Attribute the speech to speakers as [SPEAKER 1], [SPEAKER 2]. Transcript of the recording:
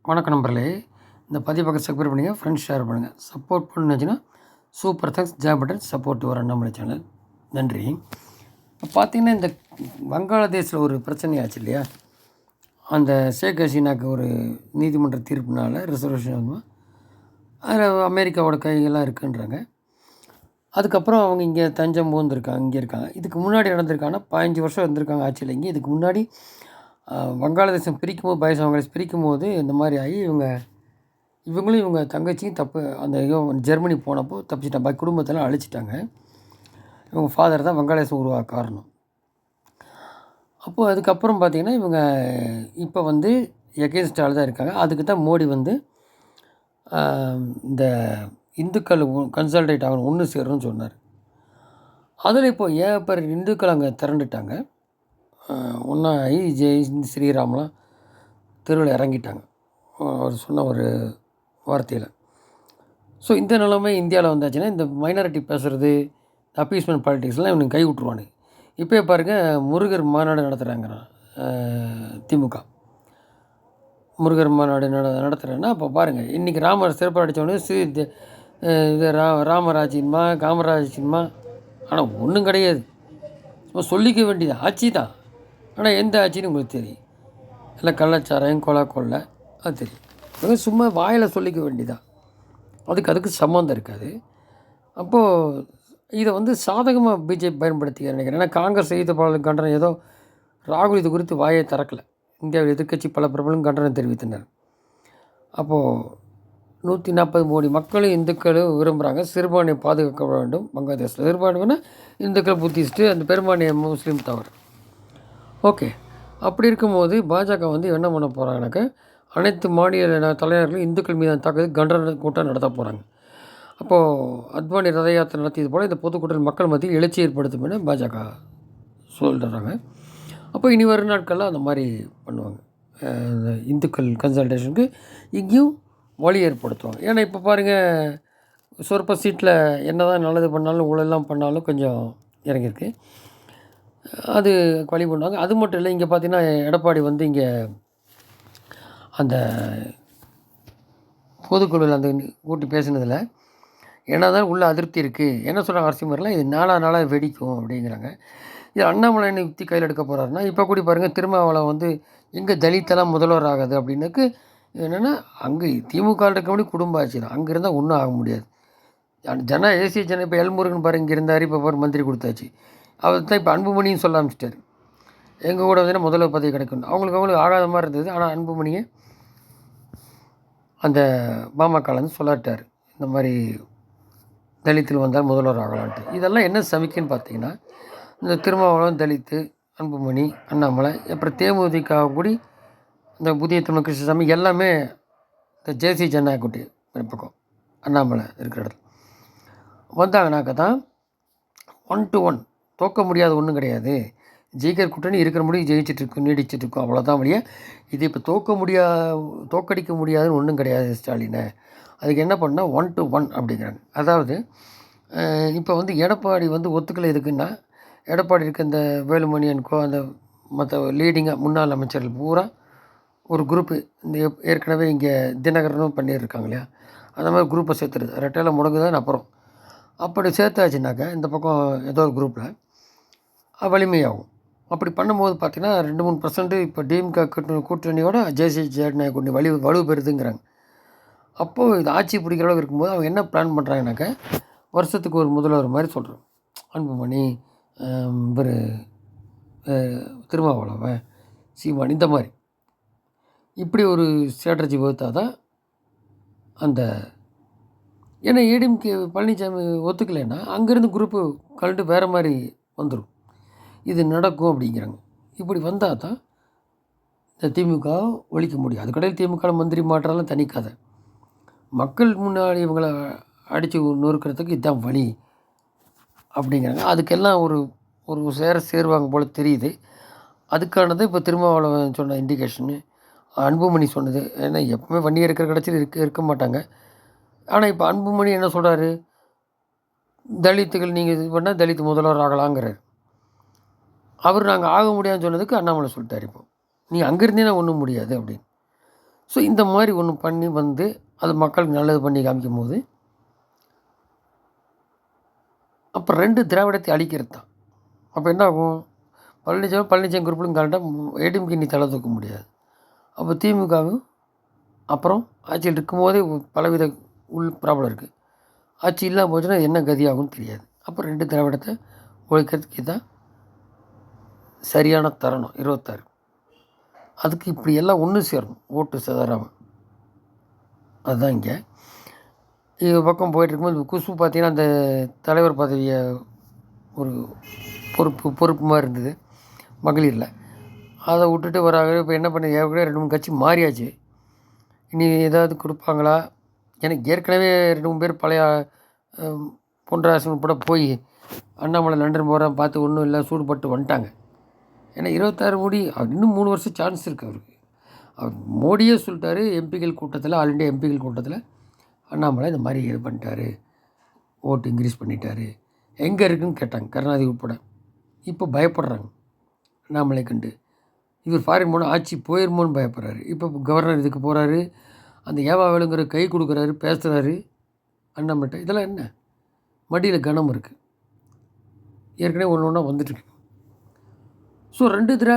[SPEAKER 1] வணக்கம் நண்பர்களே. இந்த பதிவு பக்கம் சப்ஸ்கிரைப் பண்ணுங்கள், ஃப்ரெண்ட்ஸ் ஷேர் பண்ணுங்கள். சப்போர்ட் பண்ணுச்சுன்னா super thanks. Job button support வர அண்ணாமலை சேனல். நன்றி. இப்போ பார்த்தீங்கன்னா, இந்த வங்காளதேசில் ஒரு பிரச்சனை ஆச்சு இல்லையா? அந்த ஷேக் ஹசீனாவுக்கு ஒரு நீதிமன்ற தீர்ப்புனால ரிசர்வேஷன் அதில் அமெரிக்காவோட கையெல்லாம் இருக்குன்றாங்க. அதுக்கப்புறம் அவங்க இங்கே தஞ்சம் புகுந்துருக்காங்க, இங்கே இருக்காங்க. இதுக்கு முன்னாடி நடந்திருக்காங்கன்னா 15 வருஷம் இருந்திருக்காங்க ஆட்சியில். இங்கே இதுக்கு முன்னாடி வங்காளதேசம் பிரிக்கும்போது வங்காளதேசம் பிரிக்கும்போது இந்த மாதிரி ஆகி இவங்களும் இவங்க தங்கச்சியும் அந்த ஜெர்மனி போனப்போ தப்பிச்சிட்டாங்க. குடும்பத்தெல்லாம் அழிச்சிட்டாங்க. இவங்க ஃபாதர் தான் வங்காளதேசம் உருவாக்க காரணம். அப்போது அதுக்கப்புறம் பார்த்திங்கன்னா இவங்க இப்போ எகென்ஸ்டால் தான் இருக்காங்க. அதுக்கு தான் மோடி இந்த இந்துக்கள் கன்சல்டேட் ஆகணும், ஒன்று சேரணும்னு சொன்னார். அதில் இப்போ ஏகப்பட்ட இந்துக்கள் அங்கே திரண்டுட்டாங்க. ஒன்றாகி ஜெய் ஸ்ரீராம்லாம் தெருவில் இறங்கிட்டாங்க, அவர் சொன்ன ஒரு வார்த்தையில். ஸோ இந்த நிலைமை இந்தியாவில் வந்தாச்சுன்னா இந்த மைனாரிட்டி பேசுகிறது, அப்பீஸ்மெண்ட் பாலிட்டிக்ஸ்லாம் இவனுக்கு கை விட்ருவானு. இப்போ பாருங்கள், முருகர் மாநாடு நடத்துகிறாங்க. திமுக முருகர் மாநாடு நடத்துகிறேன்னா அப்போ பாருங்கள், இன்றைக்கி ராமர் சிறப்பு அடித்தவொடனே இது ராமராஜின்மா காமராஜின்மா. ஆனால் ஒன்றும் கிடையாது, சும்மா சொல்லிக்க வேண்டியது ஆட்சி தான். ஆனால் எந்த ஆட்சின்னு உங்களுக்கு தெரியும்? இல்லை கள்ளச்சாராயம் கொலை அது தெரியும். சும்மா வாயில் சொல்லிக்க வேண்டியதான், அதுக்கு சம்மந்தம் இருக்காது. அப்போது இதை சாதகமாக பிஜேபி பயன்படுத்திக்க நினைக்கிறேன். ஏன்னா காங்கிரஸ் செய்த பல கண்டனம், ஏதோ ராகுல் இது குறித்து வாயை திறக்கலை. இந்தியாவில் எதிர்க்கட்சி பல பிரபலம் கண்டனம் தெரிவித்தனர். அப்போது 140 கோடி மக்களும் இந்துக்களும் விரும்புகிறாங்க சிறுபான்மையை பாதுகாக்க வேண்டும். வங்காளதேசத்தில் சிறுபான்மைனா இந்துக்கள், புத்திஸ்ட்டு, அந்த பெரும்பான்மையை முஸ்லீம் தவறு. ஓகே, அப்படி இருக்கும்போது பாஜக என்ன பண்ண போகிறாங்கனாக்கா, அனைத்து மாநில தலைவர்களும் இந்துக்கள் மீதான தாக்குதல் கண்டன கூட்டம் நடத்த போகிறாங்க. அப்போது அத்வானி ரத யாத்திரை நடத்தியது போல் இந்த பொதுக்கூட்டம் மக்கள் மத்தியில் எழுச்சி ஏற்படுத்தும் என பாஜக சொல்கிறாங்க. அப்போ இனி வரும் நாட்களில் அந்த மாதிரி பண்ணுவாங்க. இந்த இந்துக்கள் கன்சல்டேஷனுக்கு இங்கேயும் வழி ஏற்படுத்துவாங்க. ஏன்னா இப்போ பாருங்கள், சொற்ப சீட்டில் என்ன தான் நல்லது பண்ணாலும் ஊழலாம் பண்ணாலும் கொஞ்சம் இறங்கியிருக்கு, அது வழி பண்ணுவாங்க. அது மட்டும் இல்லை, இங்கே பார்த்தீங்கன்னா எடப்பாடி இங்கே அந்த பொதுக்குழுவில் கூட்டி பேசினதில் என்ன தான் உள்ள அதிருப்தி இருக்குது. என்ன சொல்கிறாங்க அரசியல், இது நாளாக வெடிக்கும் அப்படிங்கிறாங்க. இது அண்ணாமலை யுக்தி கையில் எடுக்க போகிறாருன்னா, இப்போ கூடி பாருங்கள், திருமாவளவன் எங்கே தலித்தெல்லாம் முதல்வர் ஆகுது அப்படின்னாக்கு என்னென்னா, அங்கே திமுக இருக்க முடியும், குடும்ப ஆட்சி தான். அங்கே இருந்தால் ஒன்றும் ஆக முடியாது. ஏசிய இப்போ எல்முருகன் பாரு இங்கே இருந்தார், இப்போ பாரு மந்திரி கொடுத்தாச்சு. அவர் தான் இப்போ அன்புமணின்னு சொல்ல ஆரம்பிச்சிட்டார். எங்கள் கூட முதல்வர் பதவி கிடைக்கணும். அவங்களுக்கு ஆகாத மாதிரி இருந்தது. ஆனால் அன்புமணியை அந்த பாமகலேருந்து சொல்லாட்டார், இந்த மாதிரி தலித்தில் வந்தால் முதல்வர் ஆகலான்ட்டு. இதெல்லாம் என்ன சமிக்கைன்னு பார்த்தீங்கன்னா, இந்த திருமாவளவன் தலித்து, அன்புமணி, அண்ணாமலை, அப்புறம் தேமுதிக கூடி இந்த புதிய தமிழ் கிருஷ்ணசாமி எல்லாமே இந்த ஜேசி ஜனநாயகுட்டி பக்கம் அண்ணாமலை இருக்கிற இடத்துல வந்தாங்கனாக்கா தான் 1 to 1 தோற்க முடியாத ஒன்றும் கிடையாது. ஜெயிக்கிற கூட்டணி இருக்கிற முடியும் ஜெயிச்சிட்ருக்கும், நீடிச்சிட்ருக்கும், அவ்வளோதான் வழியா. இது இப்போ தோற்கடிக்க முடியாதுன்னு ஒன்றும் கிடையாது ஸ்டாலினை. அதுக்கு என்ன பண்ணால் 1 to 1 அப்படிங்கிறாங்க. அதாவது இப்போ எடப்பாடி ஒத்துக்கலை. இருக்குன்னா எடப்பாடி இருக்க இந்த வேலுமணி அன்கோ, அந்த மற்ற லீடிங்காக முன்னாள் அமைச்சர்கள் பூரா ஒரு குரூப்பு, இந்த ஏற்கனவே இங்கே தினகரனும் பண்ணியிருக்காங்க இல்லையா, அந்த மாதிரி குரூப்பை சேர்த்துருது. ரெட்டையில் முடங்குதான். அப்புறம் அப்படி சேர்த்தாச்சுனாக்கா இந்த பக்கம் ஏதோ ஒரு குரூப்பில் வலிமையாகும். அப்படி பண்ணும்போது பார்த்திங்கன்னா 2-3% இப்போ டிஎம்கே கூட்டணியோட ஜேசி ஜனநாயக கூட்டணி வலு பெறுதுங்கிறாங்க. அப்போது இது ஆட்சி பிடிக்கிற அளவுக்கு இருக்கும்போது அவங்க என்ன பிளான் பண்ணுறாங்கனாக்கா, வருஷத்துக்கு ஒரு முதல்வர் மாதிரி சொல்கிறோம், அன்புமணி, இவர் திருமாவளவன், சீமான், இந்த மாதிரி இப்படி ஒரு ஸ்ட்ராட்டஜி வகுத்தா தான் அந்த. ஏன்னா ஏடிஎம்கே பழனிசாமி ஒத்துக்கலைன்னா அங்கேருந்து குரூப்பு கலந்து வேறு மாதிரி வந்துடும். இது நடக்கும் அப்படிங்கிறாங்க. இப்படி வந்தால் தான் இந்த திமுக ஒழிக்க முடியும். அதுக்கடையில் திமுக மந்திரி மாற்றலாம் தனி கதை. மக்கள் முன்னாடி இவங்களை அடித்து நொறுக்கிறதுக்கு இதுதான் வழி அப்படிங்கிறாங்க. அதுக்கெல்லாம் ஒரு சேருவாங்க போல் தெரியுது. அதுக்கானது இப்போ திருமாவளவன் சொன்ன இண்டிகேஷனு, அன்புமணி சொன்னது. ஏன்னா எப்பவுமே வண்டியை இருக்கிற கடைசியில் இருக்க மாட்டாங்க. ஆனால் இப்போ அன்புமணி என்ன சொல்கிறாரு, தலித்துகள் நீங்கள் இது பண்ணால் தலித் முதல்வர் ஆகலாங்கிறார். அவர் நாங்கள் ஆக முடியாதுன்னு சொன்னதுக்கு அண்ணாமலை சொல்லிட்டார், இப்போ நீ அங்கே இருந்தேன்னா ஒன்றும் முடியாது அப்படின்னு. ஸோ இந்த மாதிரி ஒன்று பண்ணி வந்து அது மக்களுக்கு நல்லது பண்ணி காமிக்கும் போது அப்போ 2 திராவிடத்தை அழிக்கிறது தான். அப்போ என்ன ஆகும்? பழனிசாமி குரூப்லையும் கரெக்டாக ஏடிஎம்கே நீ தலை தூக்க முடியாது. அப்போ திமுகவும் அப்புறம் ஆட்சியில் இருக்கும்போதே பலவித ப்ராப்ளம் இருக்குது. ஆட்சி இல்லாமல் போச்சுன்னா என்ன கதியாகும்னு தெரியாது. அப்போ 2 திராவிடத்தை ஒழிக்கிறதுக்கு இதுதான் சரியான தருணம் 26. அதுக்கு இப்படி எல்லாம் ஒன்று சேரணும், ஓட்டு சிதறாமல். அதுதான் இங்கே பக்கம் போயிட்டுருக்கும்போது குஷ்பு பார்த்திங்கன்னா அந்த தலைவர் பதவியை ஒரு பொறுப்பு மாதிரி இருந்தது மகளிரில். அதை விட்டுட்டு வராங்க. இப்போ என்ன பண்ணி ஏற்கனவே 2 3 கட்சி மாறியாச்சு. இனி ஏதாவது கொடுப்பாங்களா? எனக்கு ஏற்கனவே 2 3 பேர் பழைய பொன்ராசன் கூட போய் அண்ணாமலை லண்டன் போகிறேன் பார்த்து ஒன்றும் இல்லை சூடுபட்டு வந்துட்டாங்க. ஏன்னா 26 மோடி இன்னும் 3 வருஷம் சான்ஸ் இருக்குது அவருக்கு. அவர் மோடியே சொல்லிட்டாரு எம்பிக்கள் கூட்டத்தில், ஆல் இண்டியா எம்பிக்கள் கூட்டத்தில், அண்ணாமலை இந்த மாதிரி இது பண்ணிட்டாரு, ஓட்டு இன்க்ரீஸ் பண்ணிட்டாரு. எங்கே இருக்குதுன்னு கேட்டாங்க கருணாநிதி உட்பட. இப்போ பயப்படுறாங்க அண்ணாமலை கண்டு. இவர் ஃபாரின் போனால் ஆட்சி போயிருமோன்னு பயப்படுறாரு. இப்போ கவர்னர் இதுக்கு போகிறாரு, அந்த ஏவா வேலுங்கிற கை கொடுக்குறாரு, பேசுகிறாரு அண்ணாமலைட்ட. இதெல்லாம் என்ன? மடியில் கனம் இருக்குது. ஏற்கனவே ஒன்று ஒன்றா வந்துட்டுருக்கு. ஸோ 2 திராவிட